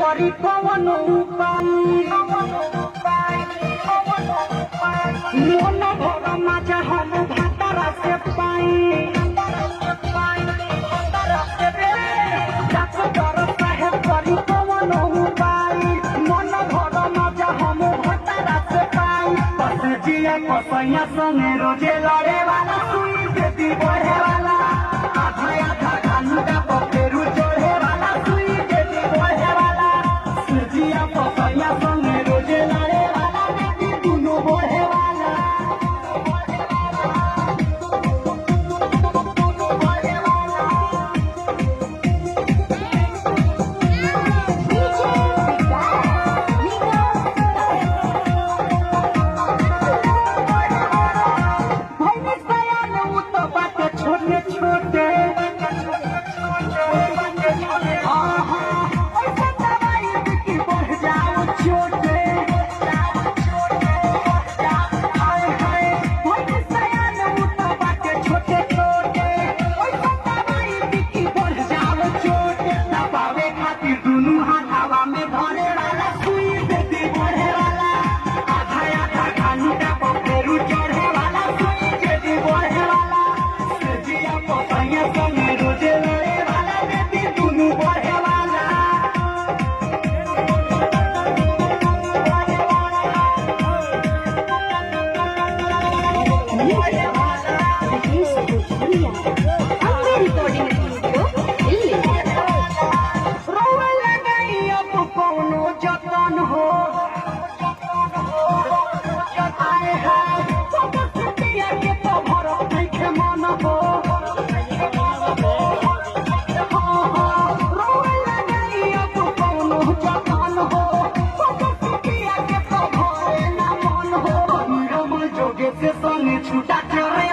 करी कौन उपाय मन भर माजा हम भातारा से पाई डॉक्टर साहेब करी कौन उपाय मन भर माजा हम भातारा से पाई बस जिया कसैया संगे रोजे लड़े वाला सुई देती बढ़े वाला आधा आधा घंटा पपेरू चढ़े वाला सुई देती बढ़े वाला जिया कसैया संगे रोजे लड़े वाला देती दुनू बढ़े वाला छोटे छोटे बढ़ जाओ छोटे छोटे छोटे बढ़ जाओ छोटे दबावे खातिर दुनू हाथ हवा में धरे वाला सुई देती बढ़े वाला आधा आधा घंटा पपेरू चढ़े वाला सुई देती बढ़े वाला जिया पसैया संगे रोजे लड़े वाला देती दुनू बढ़े वाला कौनो जतन हो आए है के तो भरत नहीं के मन हो कौनो जतन हो के तो भरे ना मन हो जोगे से संग छूटा चढ़े